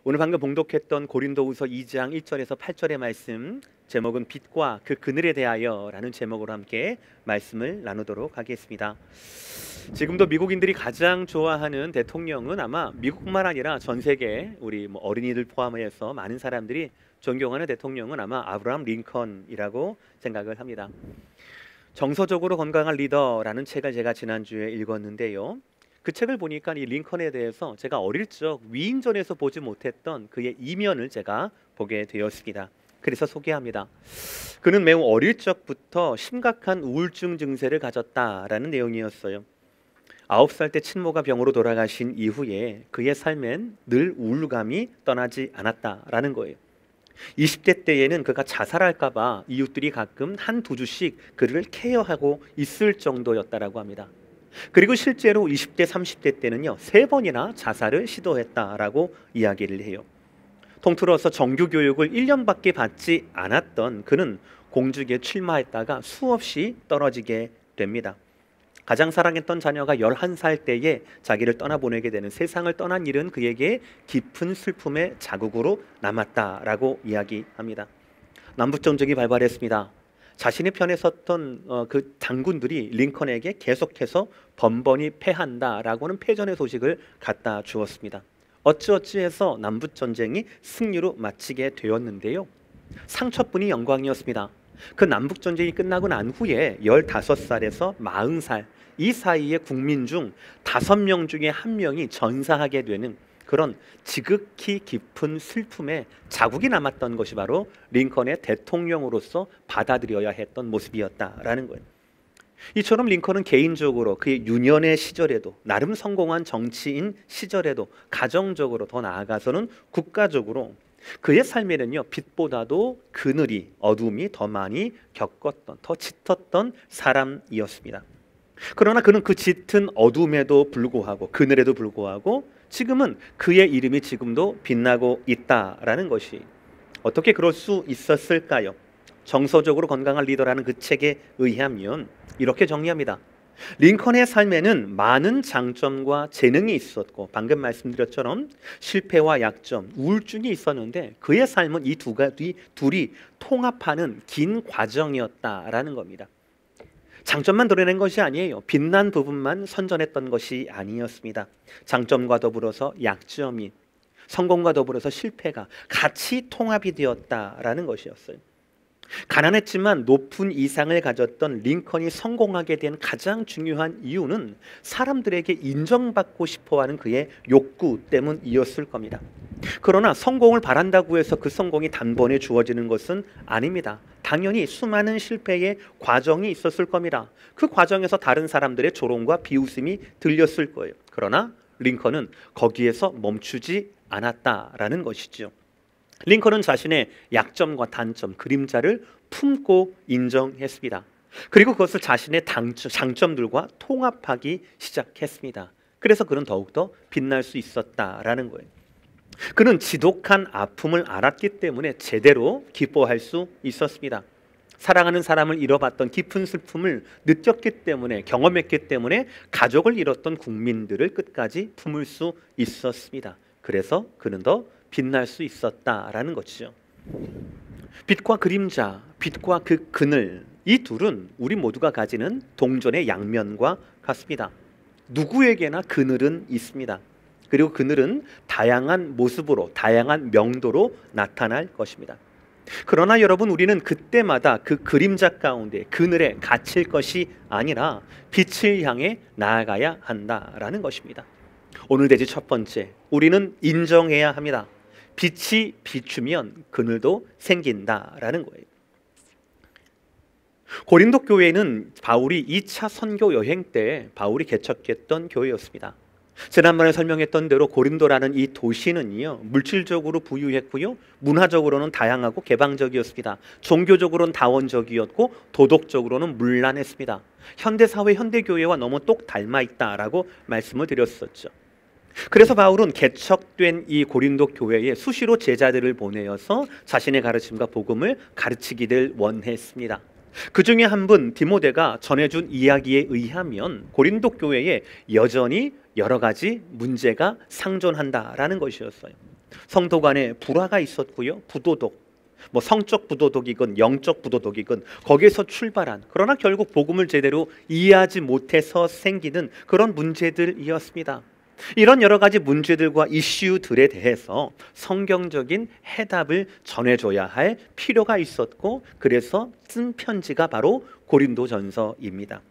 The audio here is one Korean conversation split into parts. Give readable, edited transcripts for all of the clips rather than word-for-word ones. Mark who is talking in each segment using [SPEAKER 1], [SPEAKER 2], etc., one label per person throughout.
[SPEAKER 1] 오늘 방금 봉독했던 고린도후서 2장 1절에서 8절의 말씀, 제목은 빛과 그 그늘에 대하여 라는 제목으로 함께 말씀을 나누도록 하겠습니다. 지금도 미국인들이 가장 좋아하는 대통령은 아마 미국뿐만 아니라 전 세계 우리 어린이들 포함해서 많은 사람들이 존경하는 대통령은 아마 아브라함 링컨이라고 생각을 합니다. 정서적으로 건강한 리더라는 책을 제가 지난주에 읽었는데요. 그 책을 보니까 이 링컨에 대해서 제가 어릴 적 위인전에서 보지 못했던 그의 이면을 제가 보게 되었습니다. 그래서 소개합니다. 그는 매우 어릴 적부터 심각한 우울증 증세를 가졌다라는 내용이었어요. 9살 때 친모가 병으로 돌아가신 이후에 그의 삶엔 늘 우울감이 떠나지 않았다라는 거예요. 20대 때에는 그가 자살할까 봐 이웃들이 가끔 한두 주씩 그를 케어하고 있을 정도였다라고 합니다. 그리고 실제로 20대, 30대 때는요 3번이나 자살을 시도했다라고 이야기를 해요. 통틀어서 정규 교육을 1년밖에 받지 않았던 그는 공직에 출마했다가 수없이 떨어지게 됩니다. 가장 사랑했던 자녀가 11살 때에 자기를 떠나보내게 되는, 세상을 떠난 일은 그에게 깊은 슬픔의 자국으로 남았다라고 이야기합니다. 남북전쟁이 발발했습니다. 자신의 편에 섰던 그 장군들이 링컨에게 계속해서 번번이 패한다라고는 패전의 소식을 갖다 주었습니다. 어찌어찌해서 남북전쟁이 승리로 마치게 되었는데요. 상처뿐이 영광이었습니다. 그 남북전쟁이 끝나고 난 후에 15살에서 40살 이 사이에 국민 중 5명 중에 1명이 전사하게 되는 그런 지극히 깊은 슬픔에 자국이 남았던 것이 바로 링컨의 대통령으로서 받아들여야 했던 모습이었다라는 거예요. 이처럼 링컨은 개인적으로 그의 유년의 시절에도, 나름 성공한 정치인 시절에도, 가정적으로, 더 나아가서는 국가적으로 그의 삶에는요 빛보다도 그늘이, 어둠이 더 많이 겪었던, 더 짙었던 사람이었습니다. 그러나 그는 그 짙은 어둠에도 불구하고, 그늘에도 불구하고 지금은 그의 이름이 지금도 빛나고 있다라는 것이 어떻게 그럴 수 있었을까요? 정서적으로 건강한 리더라는 그 책에 의하면 이렇게 정리합니다. 링컨의 삶에는 많은 장점과 재능이 있었고, 방금 말씀드렸처럼 실패와 약점, 우울증이 있었는데 그의 삶은 이 둘이 통합하는 긴 과정이었다라는 겁니다. 장점만 드러낸 것이 아니에요. 빛난 부분만 선전했던 것이 아니었습니다. 장점과 더불어서 약점이, 성공과 더불어서 실패가 같이 통합이 되었다라는 것이었어요. 가난했지만 높은 이상을 가졌던 링컨이 성공하게 된 가장 중요한 이유는 사람들에게 인정받고 싶어하는 그의 욕구 때문이었을 겁니다. 그러나 성공을 바란다고 해서 그 성공이 단번에 주어지는 것은 아닙니다. 당연히 수많은 실패의 과정이 있었을 겁니다. 그 과정에서 다른 사람들의 조롱과 비웃음이 들렸을 거예요. 그러나 링컨은 거기에서 멈추지 않았다라는 것이죠. 링컨은 자신의 약점과 단점, 그림자를 품고 인정했습니다. 그리고 그것을 자신의 장점들과 통합하기 시작했습니다. 그래서 그는 더욱더 빛날 수 있었다라는 거예요. 그는 지독한 아픔을 알았기 때문에 제대로 기뻐할 수 있었습니다. 사랑하는 사람을 잃어봤던 깊은 슬픔을 느꼈기 때문에, 경험했기 때문에 가족을 잃었던 국민들을 끝까지 품을 수 있었습니다. 그래서 그는 더 빛날 수 있었다라는 것이죠. 빛과 그림자, 빛과 그 그늘, 이 둘은 우리 모두가 가지는 동전의 양면과 같습니다. 누구에게나 그늘은 있습니다. 그리고 그늘은 다양한 모습으로, 다양한 명도로 나타날 것입니다. 그러나 여러분, 우리는 그때마다 그 그림자 가운데, 그늘에 갇힐 것이 아니라 빛을 향해 나아가야 한다라는 것입니다. 오늘 대지 첫 번째, 우리는 인정해야 합니다. 빛이 비추면 그늘도 생긴다라는 거예요. 고린도 교회는 바울이 2차 선교 여행 때 바울이 개척했던 교회였습니다. 지난번에 설명했던 대로 고린도라는 이 도시는요, 물질적으로 부유했고요, 문화적으로는 다양하고 개방적이었습니다. 종교적으로는 다원적이었고, 도덕적으로는 문란했습니다. 현대사회, 현대교회와 너무 똑 닮아 있다라고 말씀을 드렸었죠. 그래서 바울은 개척된 이 고린도 교회에 수시로 제자들을 보내어서 자신의 가르침과 복음을 가르치기를 원했습니다. 그 중에 한 분 디모데가 전해준 이야기에 의하면 고린도 교회에 여전히 여러 가지 문제가 상존한다라는 것이었어요. 성도 간에 불화가 있었고요. 부도덕, 뭐 성적 부도덕이건 영적 부도덕이건 거기에서 출발한, 그러나 결국 복음을 제대로 이해하지 못해서 생기는 그런 문제들이었습니다. 이런 여러 가지 문제들과 이슈들에 대해서 성경적인 해답을 전해줘야 할 필요가 있었고, 그래서 쓴 편지가 바로 고린도전서입니다.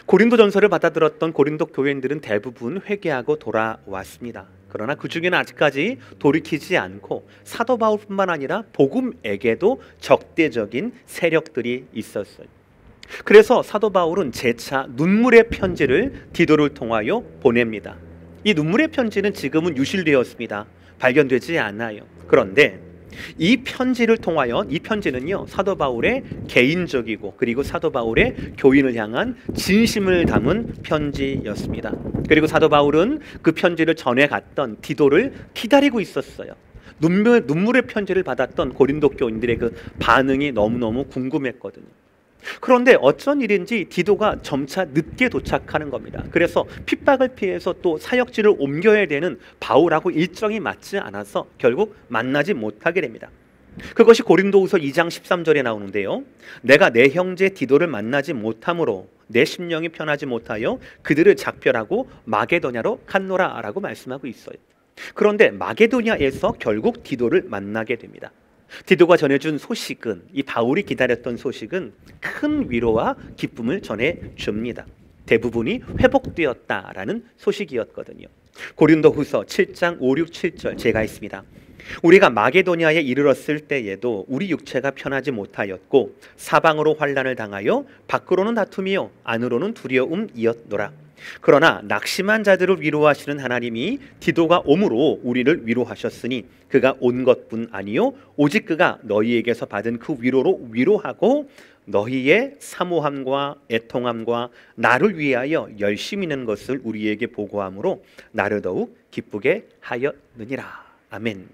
[SPEAKER 1] 고린도전서를 받아들었던 고린도 교회인들은 대부분 회개하고 돌아왔습니다. 그러나 그 중에는 아직까지 돌이키지 않고 사도 바울뿐만 아니라 복음에게도 적대적인 세력들이 있었어요. 그래서 사도 바울은 재차 눈물의 편지를 디도를 통하여 보냅니다. 이 눈물의 편지는 지금은 유실되었습니다. 발견되지 않아요. 그런데 이 편지를 통하여, 이 편지는요, 사도 바울의 개인적이고 그리고 사도 바울의 교인을 향한 진심을 담은 편지였습니다. 그리고 사도 바울은 그 편지를 전해갔던 디도를 기다리고 있었어요. 눈물의 편지를 받았던 고린도 교인들의 그 반응이 너무너무 궁금했거든요. 그런데 어쩐 일인지 디도가 점차 늦게 도착하는 겁니다. 그래서 핍박을 피해서 또 사역지를 옮겨야 되는 바울하고 일정이 맞지 않아서 결국 만나지 못하게 됩니다. 그것이 고린도후서 2장 13절에 나오는데요. 내가 내 형제 디도를 만나지 못함으로 내 심령이 편하지 못하여 그들을 작별하고 마게도냐로 갔노라 라고 말씀하고 있어요. 그런데 마게도냐에서 결국 디도를 만나게 됩니다. 디도가 전해준 소식은, 이 바울이 기다렸던 소식은 큰 위로와 기쁨을 전해줍니다. 대부분이 회복되었다라는 소식이었거든요. 고린도후서 7장 5, 6, 7절 제가 있습니다. 우리가 마게도냐에 이르렀을 때에도 우리 육체가 편하지 못하였고 사방으로 환난을 당하여 밖으로는 다툼이요 안으로는 두려움이었노라. 그러나 낙심한 자들을 위로하시는 하나님이 디도가 옴으로 우리를 위로하셨으니 그가 온 것뿐 아니요 오직 그가 너희에게서 받은 그 위로로 위로하고 너희의 사모함과 애통함과 나를 위하여 열심히 있는 것을 우리에게 보고함으로 나를 더욱 기쁘게 하였느니라. 아멘.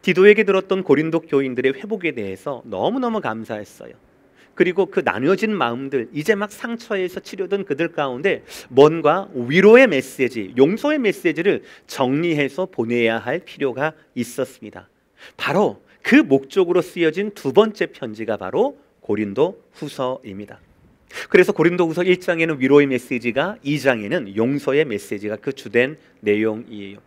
[SPEAKER 1] 디도에게 들었던 고린도 교인들의 회복에 대해서 너무너무 감사했어요. 그리고 그 나뉘어진 마음들, 이제 막 상처에서 치료된 그들 가운데 뭔가 위로의 메시지, 용서의 메시지를 정리해서 보내야 할 필요가 있었습니다. 바로 그 목적으로 쓰여진 두 번째 편지가 바로 고린도 후서입니다. 그래서 고린도 후서 1장에는 위로의 메시지가, 2장에는 용서의 메시지가 그 주된 내용이에요.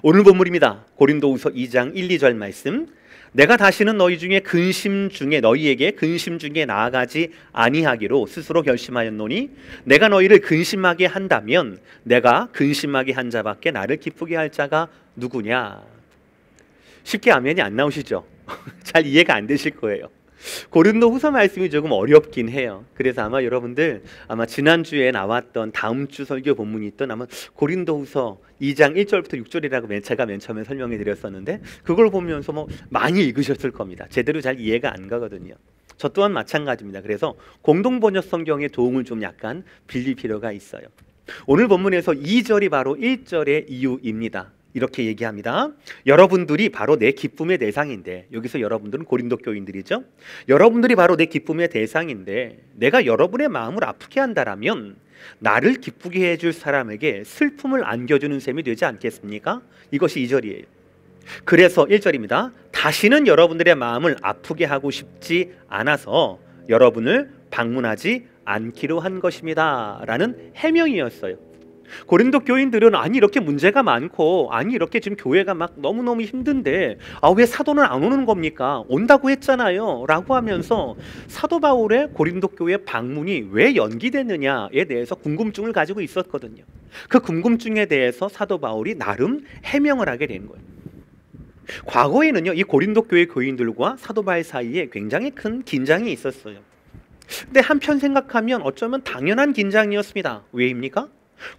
[SPEAKER 1] 오늘 본문입니다. 고린도 후서 2장 1, 2절 말씀. 내가 다시는 너희에게 근심 중에 나아가지 아니하기로 스스로 결심하였노니 내가 너희를 근심하게 한다면 내가 근심하게 한 자밖에 나를 기쁘게 할 자가 누구냐. 쉽게 아멘이 안 나오시죠? 잘 이해가 안 되실 거예요. 고린도 후서 말씀이 조금 어렵긴 해요. 그래서 아마 여러분들 지난주에 나왔던 다음 주 설교 본문이 있던 아마 고린도 후서 2장 1절부터 6절이라고 제가 맨 처음에 설명해 드렸었는데 그걸 보면서 많이 읽으셨을 겁니다. 제대로 잘 이해가 안 가거든요. 저 또한 마찬가지입니다. 그래서 공동번역 성경의 도움을 좀 약간 빌릴 필요가 있어요. 오늘 본문에서 2절이 바로 1절의 이유입니다. 이렇게 얘기합니다. 여러분들이 바로 내 기쁨의 대상인데, 여기서 여러분들은 고린도 교인들이죠. 여러분들이 바로 내 기쁨의 대상인데 내가 여러분의 마음을 아프게 한다라면 나를 기쁘게 해줄 사람에게 슬픔을 안겨주는 셈이 되지 않겠습니까? 이것이 2절이에요. 그래서 1절입니다. 다시는 여러분들의 마음을 아프게 하고 싶지 않아서 여러분을 방문하지 않기로 한 것입니다 라는 해명이었어요. 고린도 교인들은 아니 이렇게 문제가 많고 아니 이렇게 지금 교회가 막 너무너무 힘든데 왜 사도는 안 오는 겁니까? 온다고 했잖아요 라고 하면서 사도 바울의 고린도 교회 방문이 왜 연기됐느냐에 대해서 궁금증을 가지고 있었거든요. 그 궁금증에 대해서 사도 바울이 나름 해명을 하게 된 거예요. 과거에는요, 이 고린도 교회 교인들과 사도 바울 사이에 굉장히 큰 긴장이 있었어요. 근데 한편 생각하면 어쩌면 당연한 긴장이었습니다. 왜입니까?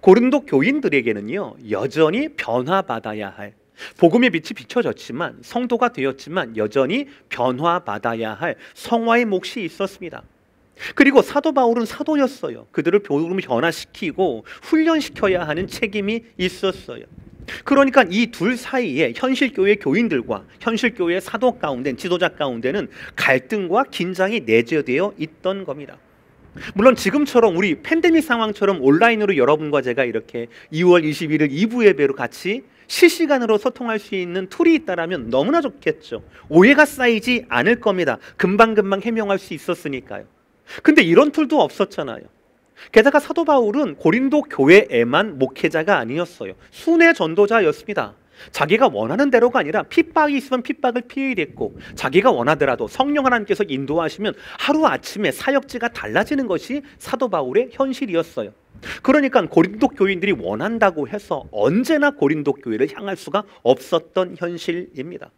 [SPEAKER 1] 고린도 교인들에게는요 여전히 변화받아야 할, 복음의 빛이 비춰졌지만 성도가 되었지만 여전히 변화받아야 할 성화의 몫이 있었습니다. 그리고 사도 바울은 사도였어요. 그들을 복음을 변화시키고 훈련시켜야 하는 책임이 있었어요. 그러니까 이 둘 사이에 현실교회 교인들과 현실교회 사도 가운데, 지도자 가운데는 갈등과 긴장이 내재되어 있던 겁니다. 물론 지금처럼 우리 팬데믹 상황처럼 온라인으로 여러분과 제가 이렇게 2월 21일 2부 예배로 같이 실시간으로 소통할 수 있는 툴이 있다면 너무나 좋겠죠. 오해가 쌓이지 않을 겁니다. 금방금방 해명할 수 있었으니까요. 근데 이런 툴도 없었잖아요. 게다가 사도 바울은 고린도 교회에만 목회자가 아니었어요. 순회 전도자였습니다. 자기가 원하는 대로가 아니라 핍박이 있으면 핍박을 피해야 됐고, 자기가 원하더라도 성령 하나님께서 인도하시면 하루아침에 사역지가 달라지는 것이 사도 바울의 현실이었어요. 그러니까 고린도 교인들이 원한다고 해서 언제나 고린도 교회를 향할 수가 없었던 현실입니다.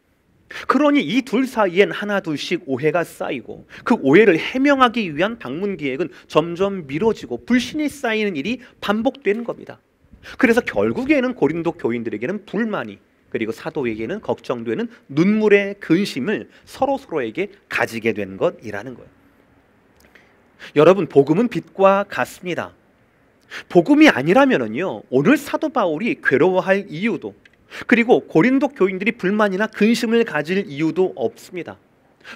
[SPEAKER 1] 그러니 이 둘 사이엔 하나 둘씩 오해가 쌓이고, 그 오해를 해명하기 위한 방문 기획은 점점 미뤄지고 불신이 쌓이는 일이 반복되는 겁니다. 그래서 결국에는 고린도 교인들에게는 불만이, 그리고 사도에게는 걱정되는 눈물의 근심을 서로에게 가지게 된 것이라는 거예요. 여러분, 복음은 빛과 같습니다. 복음이 아니라면요, 오늘 사도 바울이 괴로워할 이유도, 그리고 고린도 교인들이 불만이나 근심을 가질 이유도 없습니다.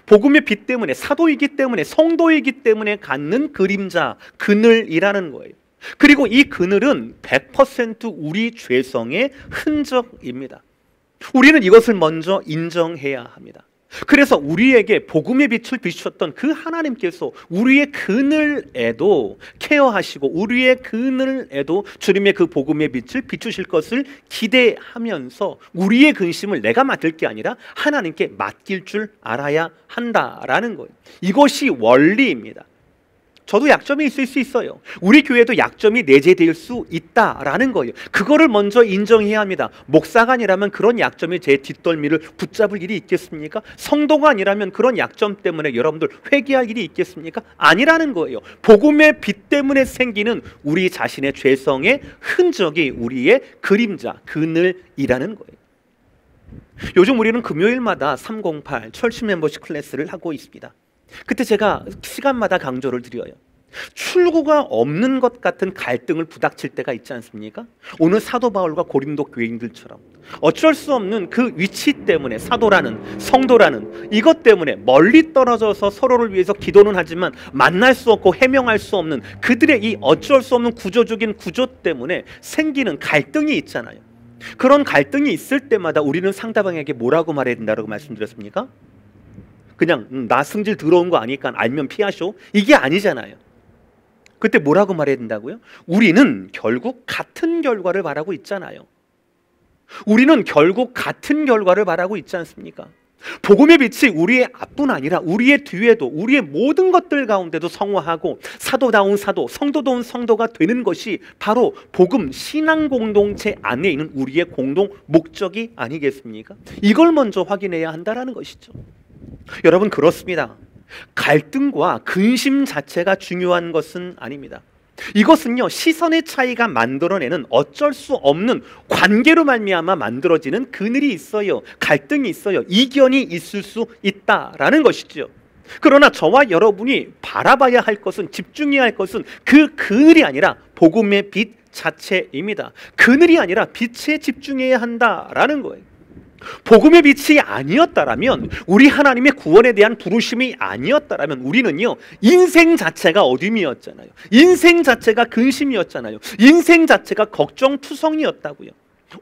[SPEAKER 1] 복음의 빛 때문에, 사도이기 때문에, 성도이기 때문에 갖는 그림자, 그늘이라는 거예요. 그리고 이 그늘은 100% 우리 죄성의 흔적입니다. 우리는 이것을 먼저 인정해야 합니다. 그래서 우리에게 복음의 빛을 비추셨던 그 하나님께서 우리의 그늘에도 케어하시고, 우리의 그늘에도 주님의 그 복음의 빛을 비추실 것을 기대하면서 우리의 근심을 내가 맡을 게 아니라 하나님께 맡길 줄 알아야 한다라는 거예요. 이것이 원리입니다. 저도 약점이 있을 수 있어요. 우리 교회도 약점이 내재될 수 있다라는 거예요. 그거를 먼저 인정해야 합니다. 목사가 아니라면 그런 약점이 제 뒷덜미를 붙잡을 일이 있겠습니까? 성도가 아니라면 그런 약점 때문에 여러분들 회개할 일이 있겠습니까? 아니라는 거예요. 복음의 빛 때문에 생기는 우리 자신의 죄성의 흔적이 우리의 그림자, 그늘이라는 거예요. 요즘 우리는 금요일마다 308 철치 멤버십 클래스를 하고 있습니다. 그때 제가 시간마다 강조를 드려요. 출구가 없는 것 같은 갈등을 부닥칠 때가 있지 않습니까? 오늘 사도 바울과 고린도 교인들처럼 어쩔 수 없는 그 위치 때문에, 사도라는, 성도라는 이것 때문에 멀리 떨어져서 서로를 위해서 기도는 하지만 만날 수 없고 해명할 수 없는 그들의 이 어쩔 수 없는 구조적인 구조 때문에 생기는 갈등이 있잖아요. 그런 갈등이 있을 때마다 우리는 상대방에게 뭐라고 말해야 된다고 말씀드렸습니까? 그냥 나 승질 들어온 거 아니까 알면 피하쇼, 이게 아니잖아요. 그때 뭐라고 말해야 된다고요? 우리는 결국 같은 결과를 바라고 있잖아요. 우리는 결국 같은 결과를 바라고 있지 않습니까? 복음의 빛이 우리의 앞뿐 아니라 우리의 뒤에도, 우리의 모든 것들 가운데도 성화하고 사도다운 사도, 성도다운 성도가 되는 것이 바로 복음 신앙 공동체 안에 있는 우리의 공동 목적이 아니겠습니까? 이걸 먼저 확인해야 한다는 것이죠. 여러분, 그렇습니다. 갈등과 근심 자체가 중요한 것은 아닙니다. 이것은요, 시선의 차이가 만들어내는 어쩔 수 없는 관계로 말미암아 만들어지는 그늘이 있어요. 갈등이 있어요. 이견이 있을 수 있다라는 것이죠. 그러나 저와 여러분이 바라봐야 할 것은, 집중해야 할 것은 그 그늘이 아니라 복음의 빛 자체입니다. 그늘이 아니라 빛에 집중해야 한다라는 거예요. 복음의 빛이 아니었다라면, 우리 하나님의 구원에 대한 부르심이 아니었다라면 우리는요, 인생 자체가 어둠이었잖아요. 인생 자체가 근심이었잖아요. 인생 자체가 걱정투성이었다고요.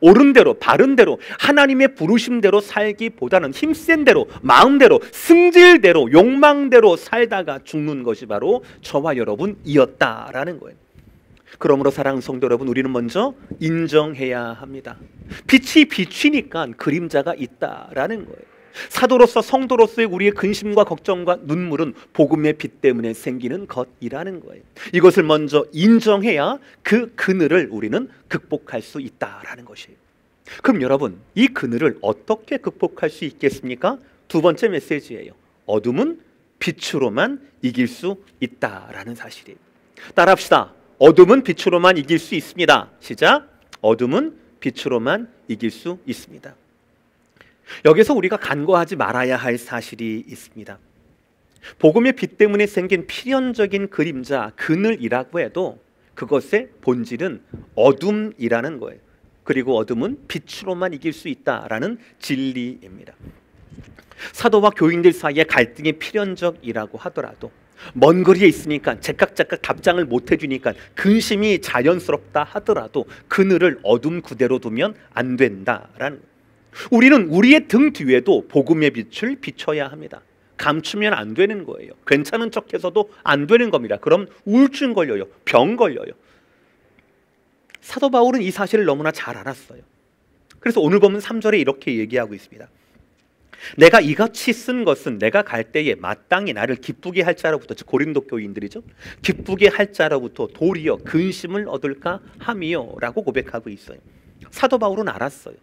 [SPEAKER 1] 옳은 대로, 바른 대로, 하나님의 부르심대로 살기보다는 힘센 대로, 마음대로, 승질대로, 욕망대로 살다가 죽는 것이 바로 저와 여러분이었다라는 거예요. 그러므로 사랑하는 성도 여러분, 우리는 먼저 인정해야 합니다. 빛이 비치니까 그림자가 있다라는 거예요. 사도로서, 성도로서의 우리의 근심과 걱정과 눈물은 복음의 빛 때문에 생기는 것이라는 거예요. 이것을 먼저 인정해야 그 그늘을 우리는 극복할 수 있다라는 것이에요. 그럼 여러분, 이 그늘을 어떻게 극복할 수 있겠습니까? 두 번째 메시지예요. 어둠은 빛으로만 이길 수 있다라는 사실이에요. 따라합시다. 어둠은 빛으로만 이길 수 있습니다. 시작. 어둠은 빛으로만 이길 수 있습니다. 여기서 우리가 간과하지 말아야 할 사실이 있습니다. 복음의 빛 때문에 생긴 필연적인 그림자, 그늘이라고 해도 그것의 본질은 어둠이라는 거예요. 그리고 어둠은 빛으로만 이길 수 있다라는 진리입니다. 사도와 교인들 사이의 갈등이 필연적이라고 하더라도 먼 거리에 있으니까 제깍제깍 답장을 못 해주니까 근심이 자연스럽다 하더라도 그늘을 어둠 그대로 두면 안 된다라는, 우리는 우리의 등 뒤에도 복음의 빛을 비춰야 합니다. 감추면 안 되는 거예요. 괜찮은 척해서도 안 되는 겁니다. 그럼 우울증 걸려요. 병 걸려요. 사도 바울은 이 사실을 너무나 잘 알았어요. 그래서 오늘 보면 3절에 이렇게 얘기하고 있습니다. 내가 이같이 쓴 것은 내가 갈 때에 마땅히 나를 기쁘게 할 자로부터, 즉 고린도 교인들이죠, 기쁘게 할 자로부터 도리어 근심을 얻을까 함이요 라고 고백하고 있어요. 사도 바울은 알았어요.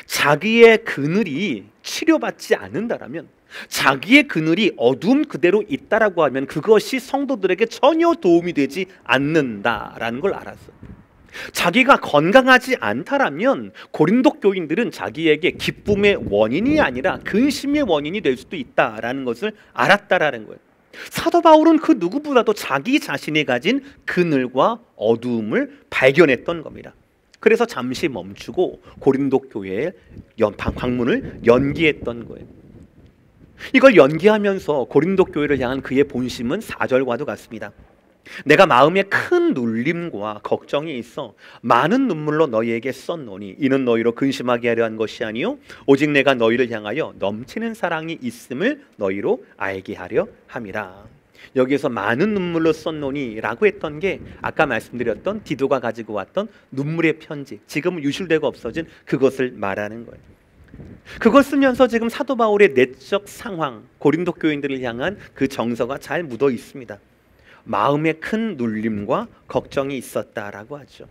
[SPEAKER 1] 자기의 그늘이 치료받지 않는다라면, 자기의 그늘이 어둠 그대로 있다라고 하면 그것이 성도들에게 전혀 도움이 되지 않는다라는 걸 알았어요. 자기가 건강하지 않다라면 고린도 교인들은 자기에게 기쁨의 원인이 아니라 근심의 원인이 될 수도 있다라는 것을 알았다라는 거예요. 사도 바울은 그 누구보다도 자기 자신이 가진 그늘과 어두움을 발견했던 겁니다. 그래서 잠시 멈추고 고린도 교회의 방문을 연기했던 거예요. 이걸 연기하면서 고린도 교회를 향한 그의 본심은 4절과도 같습니다. 내가 마음에 큰 눌림과 걱정이 있어 많은 눈물로 너희에게 썼노니 이는 너희로 근심하게 하려 한 것이 아니요 오직 내가 너희를 향하여 넘치는 사랑이 있음을 너희로 알게 하려 함이라. 여기에서 많은 눈물로 썼노니 라고 했던 게 아까 말씀드렸던 디도가 가지고 왔던 눈물의 편지, 지금은 유실되고 없어진 그것을 말하는 거예요. 그걸 쓰면서 지금 사도 바울의 내적 상황, 고린도 교인들을 향한 그 정서가 잘 묻어 있습니다. 마음에 큰 눌림과 걱정이 있었다라고 하죠.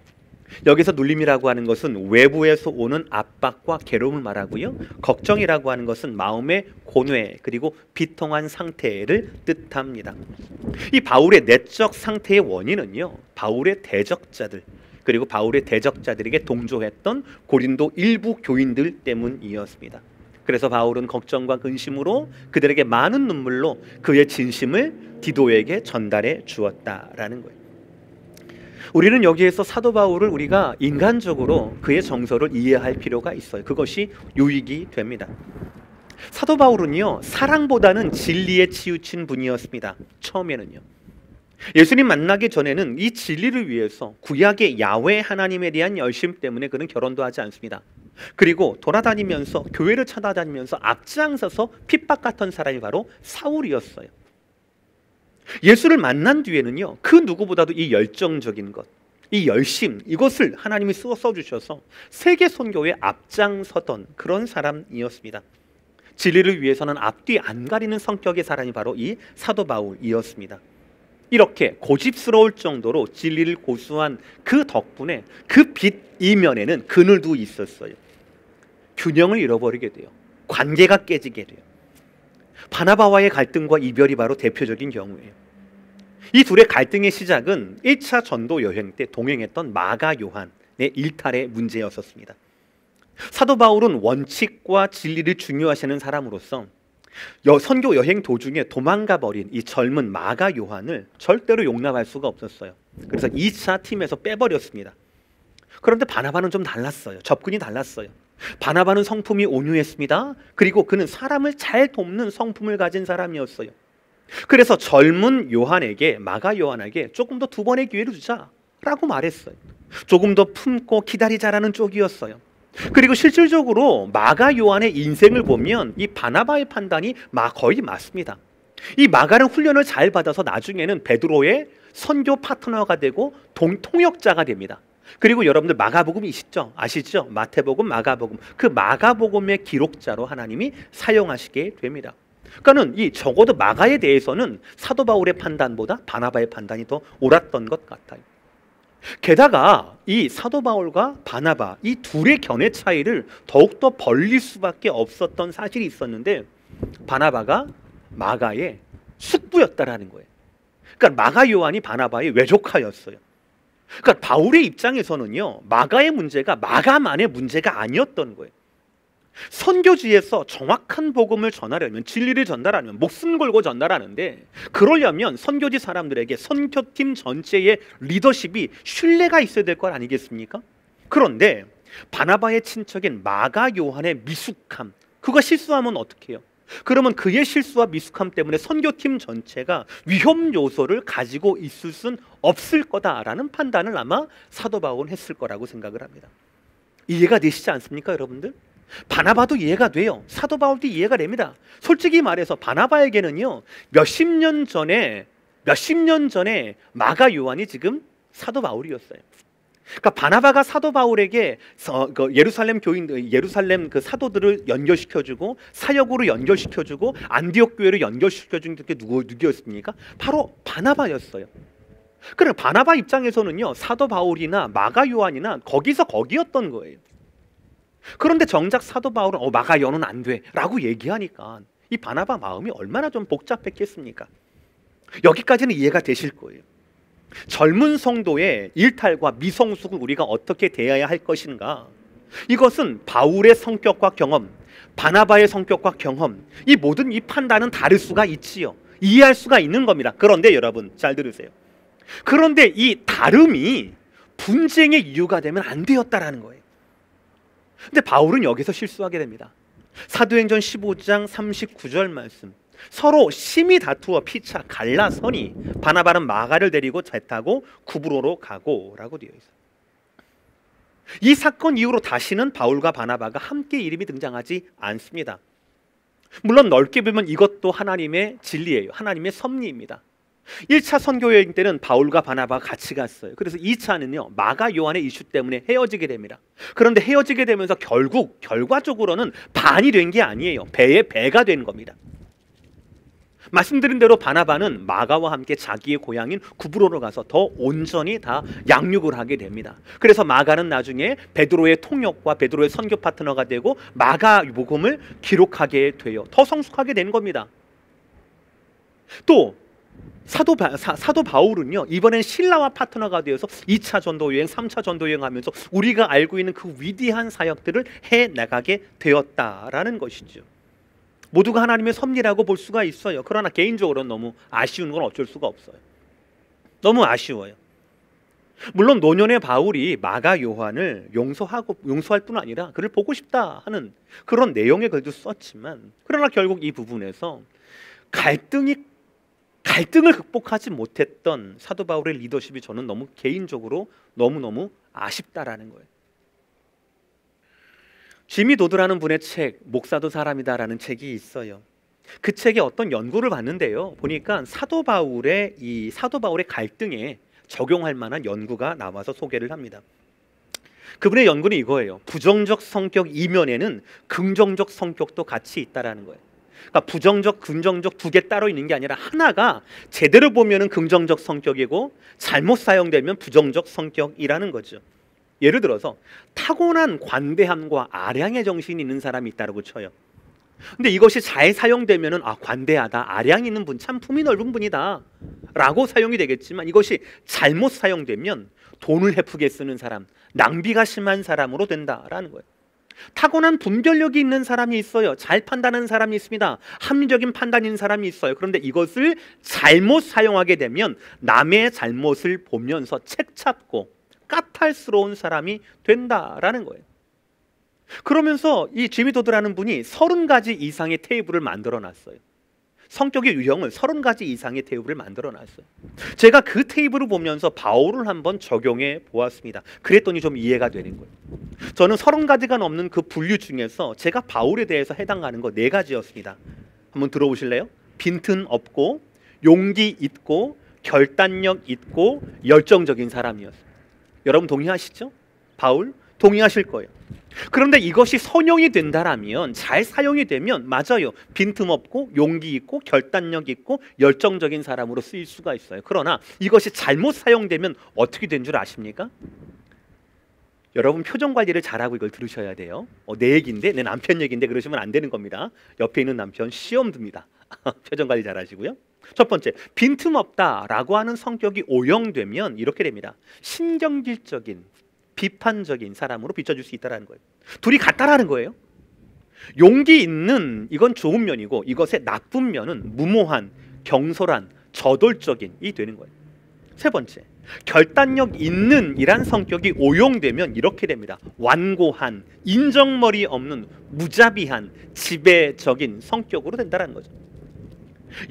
[SPEAKER 1] 여기서 눌림이라고 하는 것은 외부에서 오는 압박과 괴로움을 말하고요, 걱정이라고 하는 것은 마음의 고뇌 그리고 비통한 상태를 뜻합니다. 이 바울의 내적 상태의 원인은요, 바울의 대적자들 그리고 바울의 대적자들에게 동조했던 고린도 일부 교인들 때문이었습니다. 그래서 바울은 걱정과 근심으로 그들에게 많은 눈물로 그의 진심을 디도에게 전달해 주었다라는 거예요. 우리는 여기에서 사도 바울을 우리가 인간적으로 그의 정서를 이해할 필요가 있어요. 그것이 유익이 됩니다. 사도 바울은요, 사랑보다는 진리에 치우친 분이었습니다. 처음에는요. 예수님 만나기 전에는 이 진리를 위해서 구약의 야훼 하나님에 대한 열심 때문에 그는 결혼도 하지 않습니다. 그리고 돌아다니면서 교회를 찾아다니면서 앞장서서 핍박했던 사람이 바로 사울이었어요. 예수를 만난 뒤에는요, 그 누구보다도 이 열정적인 것, 이 열심, 이것을 하나님이 써주셔서 세계 선교에 앞장서던 그런 사람이었습니다. 진리를 위해서는 앞뒤 안 가리는 성격의 사람이 바로 이 사도 바울이었습니다. 이렇게 고집스러울 정도로 진리를 고수한 그 덕분에 그 빛 이면에는 그늘도 있었어요. 균형을 잃어버리게 돼요. 관계가 깨지게 돼요. 바나바와의 갈등과 이별이 바로 대표적인 경우예요. 이 둘의 갈등의 시작은 1차 전도 여행 때 동행했던 마가 요한의 일탈의 문제였었습니다. 사도 바울은 원칙과 진리를 중요하시는 사람으로서 선교 여행 도중에 도망가 버린 이 젊은 마가 요한을 절대로 용납할 수가 없었어요. 그래서 2차 팀에서 빼버렸습니다. 그런데 바나바는 좀 달랐어요. 접근이 달랐어요. 바나바는 성품이 온유했습니다. 그리고 그는 사람을 잘 돕는 성품을 가진 사람이었어요. 그래서 젊은 요한에게, 마가 요한에게 조금 더 두 번의 기회를 주자라고 말했어요. 조금 더 품고 기다리자라는 쪽이었어요. 그리고 실질적으로 마가 요한의 인생을 보면 이 바나바의 판단이 거의 맞습니다. 이 마가는 훈련을 잘 받아서 나중에는 베드로의 선교 파트너가 되고 통역자가 됩니다. 그리고 여러분들 마가복음 아시죠? 마태복음, 마가복음, 그 마가복음의 기록자로 하나님이 사용하시게 됩니다. 그러니까는 이 적어도 마가에 대해서는 사도 바울의 판단보다 바나바의 판단이 더 옳았던 것 같아요. 게다가 이 사도 바울과 바나바 이 둘의 견해 차이를 더욱더 벌릴 수밖에 없었던 사실이 있었는데, 바나바가 마가의 숙부였다라는 거예요. 그러니까 마가 요한이 바나바의 외조카였어요. 그러니까 바울의 입장에서는요, 마가의 문제가 마가만의 문제가 아니었던 거예요. 선교지에서 정확한 복음을 전하려면, 진리를 전달하려면 목숨 걸고 전달하는데, 그러려면 선교지 사람들에게 선교팀 전체의 리더십이 신뢰가 있어야 될 것 아니겠습니까? 그런데 바나바의 친척인 마가 요한의 미숙함, 그거 실수하면 어떡해요? 그러면 그의 실수와 미숙함 때문에 선교팀 전체가 위험 요소를 가지고 있을 순 없을 거다라는 판단을 아마 사도 바울은 했을 거라고 생각을 합니다. 이해가 되시지 않습니까, 여러분들? 바나바도 이해가 돼요. 사도 바울도 이해가 됩니다. 솔직히 말해서 바나바에게는요, 몇십 년 전에 마가 요한이 지금 사도 바울이었어요. 그러니까 바나바가 사도 바울에게 예루살렘 그 사도들을 연결시켜주고 사역으로 연결시켜주고 안디옥 교회를 연결시켜준 게 누구였습니까? 바로 바나바였어요. 그럼 바나바 입장에서는요, 사도 바울이나 마가 요한이나 거기였던 거예요. 그런데 정작 사도 바울은 마가 요한은 안 돼 라고 얘기하니까 이 바나바 마음이 얼마나 좀 복잡했겠습니까? 여기까지는 이해가 되실 거예요. 젊은 성도의 일탈과 미성숙을 우리가 어떻게 대해야 할 것인가, 이것은 바울의 성격과 경험, 바나바의 성격과 경험, 이 모든 이 판단은 다를 수가 있지요. 이해할 수가 있는 겁니다. 그런데 여러분 잘 들으세요. 그런데 이 다름이 분쟁의 이유가 되면 안 되었다라는 거예요. 근데 바울은 여기서 실수하게 됩니다. 사도행전 15장 39절 말씀, 서로 심히 다투어 피차 갈라서니 바나바는 마가를 데리고 배 타고 구브로로 가고 라고 되어 있어요. 이 사건 이후로 다시는 바울과 바나바가 함께 이름이 등장하지 않습니다. 물론 넓게 보면 이것도 하나님의 진리예요. 하나님의 섭리입니다. 1차 선교여행 때는 바울과 바나바가 같이 갔어요. 그래서 2차는요, 마가 요한의 이슈 때문에 헤어지게 됩니다. 그런데 헤어지게 되면서 결과적으로는 반이 된 게 아니에요. 배가 된 겁니다. 말씀드린 대로 바나바는 마가와 함께 자기의 고향인 구브로로 가서 더 온전히 다 양육을 하게 됩니다. 그래서 마가는 나중에 베드로의 통역과 베드로의 선교 파트너가 되고 마가 복음을 기록하게 돼요. 더 성숙하게 된 겁니다. 또 사도 바울은요, 이번엔 신라와 파트너가 되어서 2차 전도여행, 3차 전도여행 하면서 우리가 알고 있는 그 위대한 사역들을 해나가게 되었다라는 것이죠. 모두가 하나님의 섭리라고 볼 수가 있어요. 그러나 개인적으로는 너무 아쉬운 건 어쩔 수가 없어요. 너무 아쉬워요. 물론 노년의 바울이 마가 요한을 용서할 뿐 아니라 그를 보고 싶다 하는 그런 내용의 글도 썼지만, 그러나 결국 이 부분에서 갈등을 극복하지 못했던 사도 바울의 리더십이 저는 너무 개인적으로 너무너무 아쉽다라는 거예요. 지미 도드라는 분의 책, 목사도 사람이다라는 책이 있어요. 그 책에 어떤 연구를 봤는데요, 보니까 사도 바울의 갈등에 적용할 만한 연구가 나와서 소개를 합니다. 그분의 연구는 이거예요. 부정적 성격 이면에는 긍정적 성격도 같이 있다라는 거예요. 그러니까 부정적, 긍정적 두 개 따로 있는 게 아니라 하나가 제대로 보면은 긍정적 성격이고 잘못 사용되면 부정적 성격이라는 거죠. 예를 들어서 타고난 관대함과 아량의 정신이 있는 사람이 있다고 쳐요. 근데 이것이 잘 사용되면은 관대하다, 아량 있는 분, 참 품이 넓은 분이다 라고 사용이 되겠지만, 이것이 잘못 사용되면 돈을 헤프게 쓰는 사람, 낭비가 심한 사람으로 된다라는 거예요. 타고난 분별력이 있는 사람이 있어요. 잘 판단하는 사람이 있습니다. 합리적인 판단인 사람이 있어요. 그런데 이것을 잘못 사용하게 되면 남의 잘못을 보면서 책잡고 까탈스러운 사람이 된다라는 거예요. 그러면서 이 지미 도드라는 분이 30가지 이상의 테이블을 만들어 놨어요. 성격의 유형을 30가지 이상의 테이블을 만들어 놨어요. 제가 그 테이블을 보면서 바울을 한번 적용해 보았습니다. 그랬더니 좀 이해가 되는 거예요. 저는 30가지가 넘는 그 분류 중에서 제가 바울에 대해서 해당하는 거 4가지였습니다. 한번 들어보실래요? 빈틈 없고, 용기 있고, 결단력 있고, 열정적인 사람이었어요. 여러분 동의하시죠? 바울 동의하실 거예요. 그런데 이것이 선용이 된다라면, 잘 사용이 되면 맞아요. 빈틈없고 용기 있고 결단력 있고 열정적인 사람으로 쓰일 수가 있어요. 그러나 이것이 잘못 사용되면 어떻게 된 줄 아십니까? 여러분 표정 관리를 잘하고 이걸 들으셔야 돼요. 내 얘기인데, 내 남편 얘기인데 그러시면 안 되는 겁니다. 옆에 있는 남편 시험 듭니다. 표정 관리 잘하시고요. 첫 번째, 빈틈없다라고 하는 성격이 오형되면 이렇게 됩니다. 신경질적인, 비판적인 사람으로 비춰줄 수 있다는 거예요. 둘이 같다라는 거예요. 용기 있는, 이건 좋은 면이고, 이것의 나쁜 면은 무모한, 경솔한, 저돌적인이 되는 거예요. 세 번째, 결단력 있는 이란 성격이 오용되면 이렇게 됩니다. 완고한, 인정머리 없는 무자비한, 지배적인 성격으로 된다는 거죠.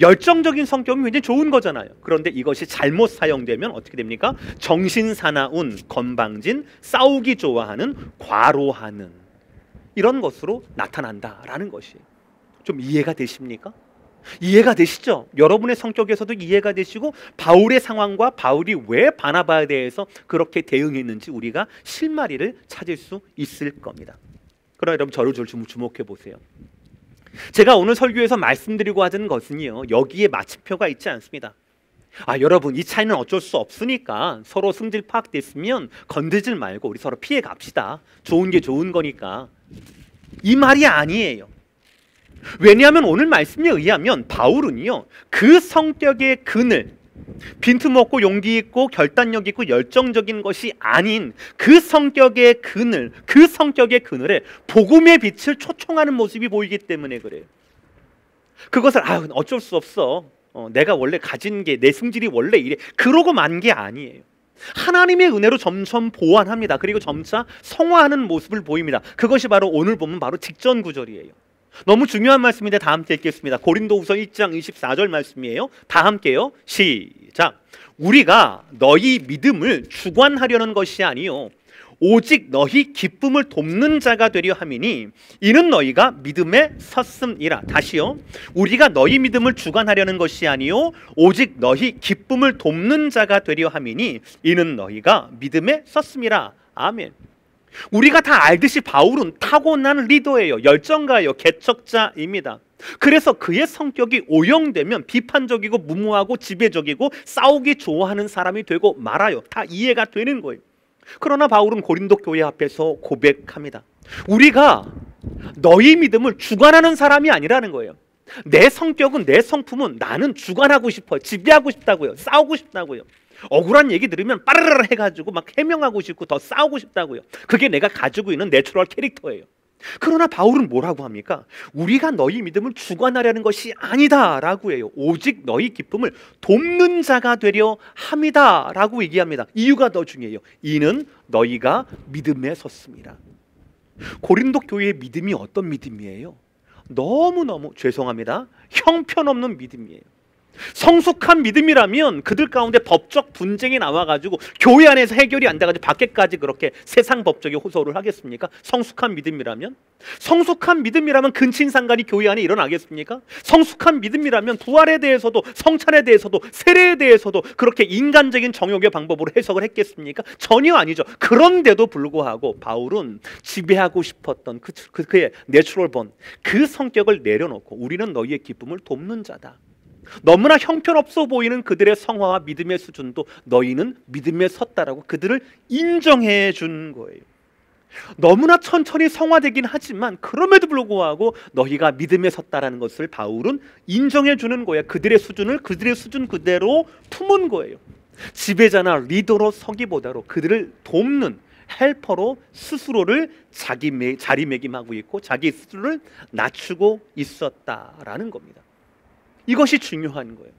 [SPEAKER 1] 열정적인 성격은 굉장히 좋은 거잖아요. 그런데 이것이 잘못 사용되면 어떻게 됩니까? 정신사나운, 건방진, 싸우기 좋아하는, 과로하는 이런 것으로 나타난다라는 것이 좀 이해가 되십니까? 이해가 되시죠? 여러분의 성격에서도 이해가 되시고 바울의 상황과 바울이 왜 바나바에 대해서 그렇게 대응했는지 우리가 실마리를 찾을 수 있을 겁니다. 그러나 여러분 저를 좀 주목해 보세요. 제가 오늘 설교에서 말씀드리고 하는 것은요, 여기에 마침표가 있지 않습니다. 여러분 이 차이는 어쩔 수 없으니까 서로 승질 파악됐으면 건드질 말고 우리 서로 피해 갑시다. 좋은 게 좋은 거니까. 이 말이 아니에요. 왜냐하면 오늘 말씀에 의하면 바울은요, 그 성격의 그늘, 빈틈없고 용기 있고 결단력 있고 열정적인 것이 아닌 그 성격의 그늘, 그 성격의 그늘에 복음의 빛을 초청하는 모습이 보이기 때문에 그래요. 그것을 어쩔 수 없어, 내가 원래 가진 게, 내 승질이 원래 이래, 그러고 만 게 아니에요. 하나님의 은혜로 점점 보완합니다. 그리고 점차 성화하는 모습을 보입니다. 그것이 바로 오늘 보면 바로 직전 구절이에요. 너무 중요한 말씀인데 다 함께 읽겠습니다. 고린도후서 1장 24절 말씀이에요. 다 함께요. 시작. 우리가 너희 믿음을 주관하려는 것이 아니요 오직 너희 기쁨을 돕는 자가 되려 함이니 이는 너희가 믿음에 섰음이라. 다시요. 우리가 너희 믿음을 주관하려는 것이 아니요 오직 너희 기쁨을 돕는 자가 되려 함이니 이는 너희가 믿음에 섰음이라. 아멘. 우리가 다 알듯이 바울은 타고난 리더예요. 열정가예요. 개척자입니다. 그래서 그의 성격이 오용되면 비판적이고 무모하고 지배적이고 싸우기 좋아하는 사람이 되고 말아요. 다 이해가 되는 거예요. 그러나 바울은 고린도 교회 앞에서 고백합니다. 우리가 너희 믿음을 주관하는 사람이 아니라는 거예요. 내 성격은, 내 성품은 나는 주관하고 싶어요. 지배하고 싶다고요. 싸우고 싶다고요. 억울한 얘기 들으면 빠르르 해가지고 막 해명하고 싶고 더 싸우고 싶다고요. 그게 내가 가지고 있는 내추럴 캐릭터예요. 그러나 바울은 뭐라고 합니까? 우리가 너희 믿음을 주관하려는 것이 아니다 라고 해요. 오직 너희 기쁨을 돕는 자가 되려 함이다 라고 얘기합니다. 이유가 더 중요해요. 이는 너희가 믿음에 섰습니다. 고린도 교회의 믿음이 어떤 믿음이에요? 너무너무 죄송합니다, 형편없는 믿음이에요. 성숙한 믿음이라면 그들 가운데 법적 분쟁이 나와가지고 교회 안에서 해결이 안 돼가지고 밖에까지 그렇게 세상 법적에 호소를 하겠습니까? 성숙한 믿음이라면? 성숙한 믿음이라면 근친상간이 교회 안에 일어나겠습니까? 성숙한 믿음이라면 부활에 대해서도 성찬에 대해서도 세례에 대해서도 그렇게 인간적인 정욕의 방법으로 해석을 했겠습니까? 전혀 아니죠. 그런데도 불구하고 바울은 지배하고 싶었던 그의 내추럴 본, 그 성격을 내려놓고 우리는 너희의 기쁨을 돕는 자다. 너무나 형편없어 보이는 그들의 성화와 믿음의 수준도 너희는 믿음에 섰다라고 그들을 인정해 준 거예요. 너무나 천천히 성화되긴 하지만 그럼에도 불구하고 너희가 믿음에 섰다라는 것을 바울은 인정해 주는 거예요. 그들의 수준을 그들의 수준 그대로 품은 거예요. 지배자나 리더로 서기보다로 그들을 돕는 헬퍼로 스스로를 자리매김하고 있고 자기 스스로를 낮추고 있었다라는 겁니다. 이것이 중요한 거예요.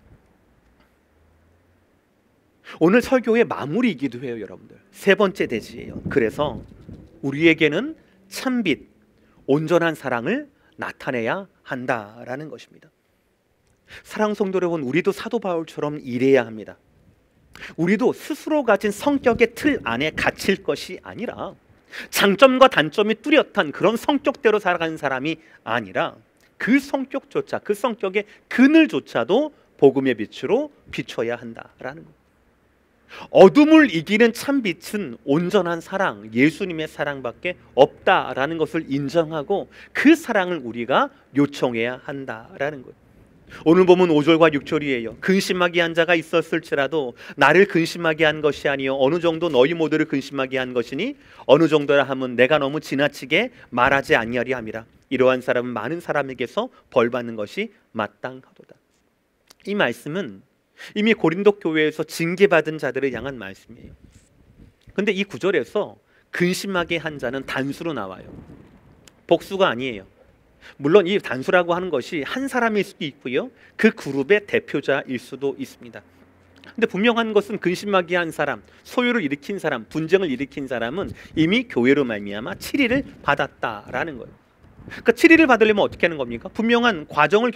[SPEAKER 1] 오늘 설교의 마무리이기도 해요, 여러분들. 세 번째 대지예요. 그래서 우리에게는 참빛, 온전한 사랑을 나타내야 한다라는 것입니다. 사랑 성도 여러분, 우리도 사도 바울처럼 일해야 합니다. 우리도 스스로 가진 성격의 틀 안에 갇힐 것이 아니라 장점과 단점이 뚜렷한 그런 성격대로 살아가는 사람이 아니라 그 성격조차, 그 성격의 그늘조차도 복음의 빛으로 비춰야 한다라는 것. 어둠을 이기는 참빛은 온전한 사랑, 예수님의 사랑밖에 없다라는 것을 인정하고 그 사랑을 우리가 요청해야 한다라는 것. 오늘 보면 5절과 6절이에요. 근심하게 한 자가 있었을지라도 나를 근심하게 한 것이 아니요 어느 정도 너희 모두를 근심하게 한 것이니 어느 정도라 하면 내가 너무 지나치게 말하지 아니하리 함이라. 이러한 사람은 많은 사람에게서 벌받는 것이 마땅하도다. 이 말씀은 이미 고린도 교회에서 징계받은 자들을 향한 말씀이에요. 근데 이 구절에서 근심하게 한 자는 단수로 나와요. 복수가 아니에요. 물론 이 단수라고 하는 것이 한 사람일 수도 있고요, 그 그룹의 대표자일 수도 있습니다. 근데 분명한 것은 근심하게 한 사람, 소요를 일으킨 사람, 분쟁을 일으킨 사람은 이미 교회로 말미암아 치리를 받았다라는 거예요. 그러니까 치리를 받으려면 어떻게 하는 겁니까? 분명한 과정을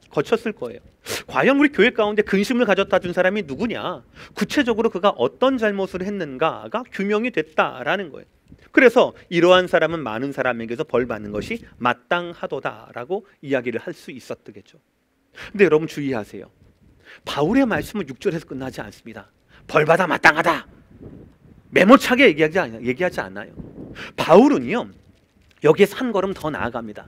[SPEAKER 1] 거쳤을 거예요. 과연 우리 교회 가운데 근심을 가졌다 준 사람이 누구냐? 구체적으로 그가 어떤 잘못을 했는가가 규명이 됐다라는 거예요. 그래서 이러한 사람은 많은 사람에게서 벌 받는 것이 마땅하도다라고 이야기를 할 수 있었겠죠. 근데 여러분 주의하세요. 바울의 말씀은 6절에서 끝나지 않습니다. 벌받아 마땅하다, 매몰차게 얘기하지 않아요. 바울은요, 여기에서 한 걸음 더 나아갑니다.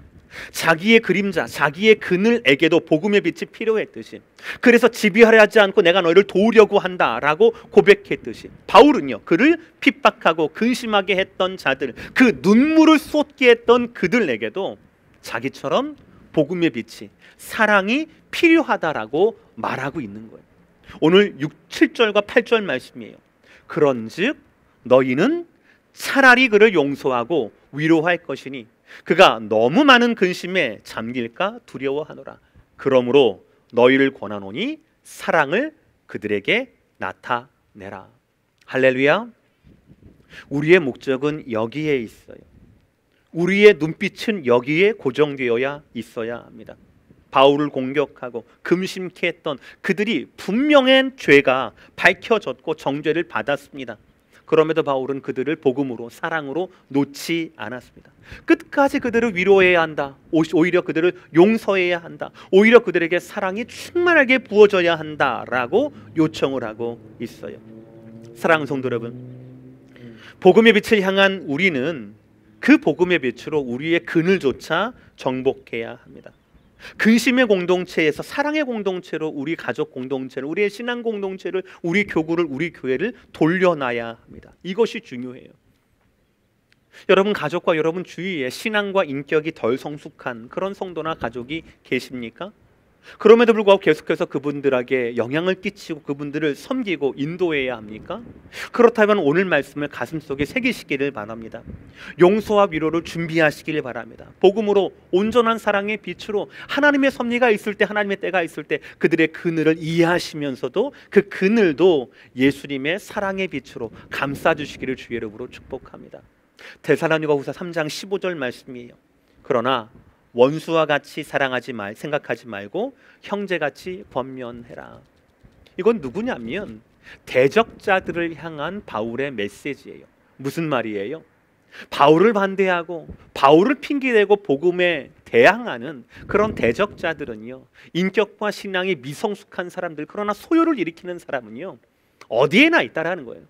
[SPEAKER 1] 자기의 그림자, 자기의 그늘에게도 복음의 빛이 필요했듯이, 그래서 지비하려 하지 않고 내가 너희를 도우려고 한다라고 고백했듯이, 바울은요, 그를 핍박하고 근심하게 했던 자들, 그 눈물을 쏟게 했던 그들에게도 자기처럼 복음의 빛이, 사랑이 필요하다라고 말하고 있는 거예요. 오늘 7절과 8절 말씀이에요. 그런즉 너희는 차라리 그를 용서하고 위로할 것이니 그가 너무 많은 근심에 잠길까 두려워하노라. 그러므로 너희를 권하노니 사랑을 그들에게 나타내라. 할렐루야. 우리의 목적은 여기에 있어요. 우리의 눈빛은 여기에 고정되어야 있어야 합니다. 바울을 공격하고 금심케 했던 그들이 분명한 죄가 밝혀졌고 정죄를 받았습니다. 그럼에도 바울은 그들을 복음으로, 사랑으로 놓지 않았습니다. 끝까지 그들을 위로해야 한다. 오히려 그들을 용서해야 한다. 오히려 그들에게 사랑이 충만하게 부어져야 한다라고 요청을 하고 있어요. 사랑하는 성도 여러분, 복음의 빛을 향한 우리는 그 복음의 빛으로 우리의 그늘조차 정복해야 합니다. 근심의 공동체에서 사랑의 공동체로 우리 가족 공동체를, 우리의 신앙 공동체를, 우리 교구를, 우리 교회를 돌려놔야 합니다. 이것이 중요해요. 여러분 가족과 여러분 주위에 신앙과 인격이 덜 성숙한 그런 성도나 가족이 계십니까? 그럼에도 불구하고 계속해서 그분들에게 영향을 끼치고 그분들을 섬기고 인도해야 합니까? 그렇다면 오늘 말씀을 가슴속에 새기시기를 바랍니다. 용서와 위로를 준비하시기를 바랍니다. 복음으로 온전한 사랑의 빛으로 하나님의 섭리가 있을 때, 하나님의 때가 있을 때 그들의 그늘을 이해하시면서도 그 그늘도 예수님의 사랑의 빛으로 감싸주시기를 주의 이름으로 축복합니다. 데살로니가후서 3장 15절 말씀이에요. 그러나 원수와 같이 생각하지 말고 형제같이 권면해라. 이건 누구냐면 대적자들을 향한 바울의 메시지예요. 무슨 말이에요? 바울을 반대하고 바울을 핑계대고 복음에 대항하는 그런 대적자들은요, 인격과 신앙이 미성숙한 사람들, 그러나 소요를 일으키는 사람은요 어디에나 있다라는 거예요.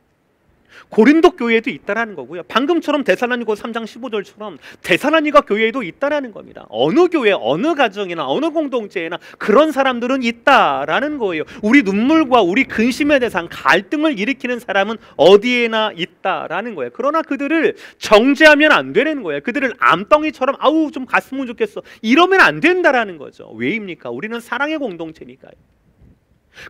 [SPEAKER 1] 고린도 교회에도 있다라는 거고요. 방금처럼 데살로니가 3장 15절처럼 데살로니가 교회에도 있다라는 겁니다. 어느 교회, 어느 가정이나 어느 공동체에나 그런 사람들은 있다라는 거예요. 우리 눈물과 우리 근심의 대상, 갈등을 일으키는 사람은 어디에나 있다라는 거예요. 그러나 그들을 정죄하면 안 되는 거예요. 그들을 암덩이처럼 아우 좀 갔으면 좋겠어, 이러면 안 된다라는 거죠. 왜입니까? 우리는 사랑의 공동체니까요.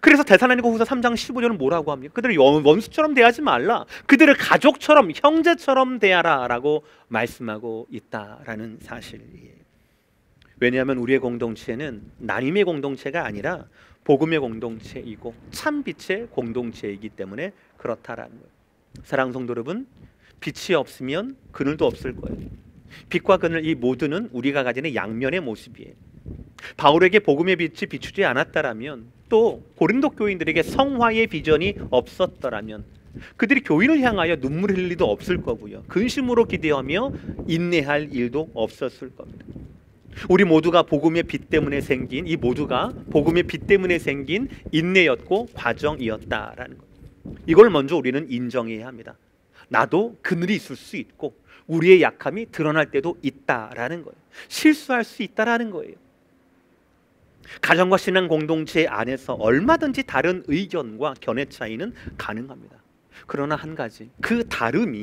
[SPEAKER 1] 그래서 데살로니가후서 3장 15절은 뭐라고 합니까? 그들을 원수처럼 대하지 말라, 그들을 가족처럼, 형제처럼 대하라 라고 말씀하고 있다라는 사실이에요. 왜냐하면 우리의 공동체는 나님의 공동체가 아니라 복음의 공동체이고 참빛의 공동체이기 때문에 그렇다라는 거예요. 사랑하는 성도 여러분, 빛이 없으면 그늘도 없을 거예요. 빛과 그늘, 이 모두는 우리가 가지는 양면의 모습이에요. 바울에게 복음의 빛이 비추지 않았다라면, 또 고린도 교인들에게 성화의 비전이 없었더라면 그들이 교인을 향하여 눈물 흘릴 일도 없을 거고요, 근심으로 기대하며 인내할 일도 없었을 겁니다. 우리 모두가 복음의 빛 때문에 생긴, 이 모두가 복음의 빛 때문에 생긴 인내였고 과정이었다라는 것, 이걸 먼저 우리는 인정해야 합니다. 나도 그늘이 있을 수 있고 우리의 약함이 드러날 때도 있다라는 거예요. 실수할 수 있다라는 거예요. 가정과 신앙 공동체 안에서 얼마든지 다른 의견과 견해 차이는 가능합니다. 그러나 한 가지, 그 다름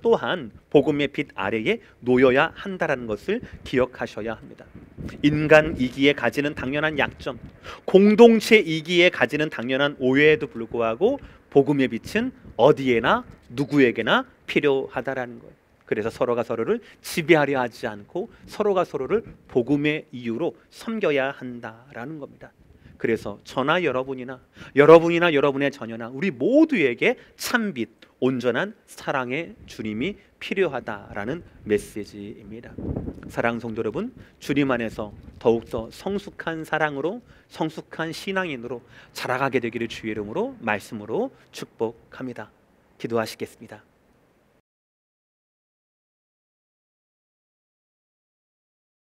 [SPEAKER 1] 또한 복음의 빛 아래에 놓여야 한다는 것을 기억하셔야 합니다. 인간이기에 가지는 당연한 약점, 공동체이기에 가지는 당연한 오해에도 불구하고 복음의 빛은 어디에나 누구에게나 필요하다라는 거예요. 그래서 서로가 서로를 지배하려 하지 않고 서로가 서로를 복음의 이유로 섬겨야 한다라는 겁니다. 그래서 저나 여러분이나 여러분의 자녀나 우리 모두에게 참빛, 온전한 사랑의 주님이 필요하다라는 메시지입니다. 사랑하는 성도 여러분, 주님 안에서 더욱더 성숙한 사랑으로, 성숙한 신앙인으로 자라가게 되기를 주의 이름으로 말씀으로 축복합니다. 기도하시겠습니다.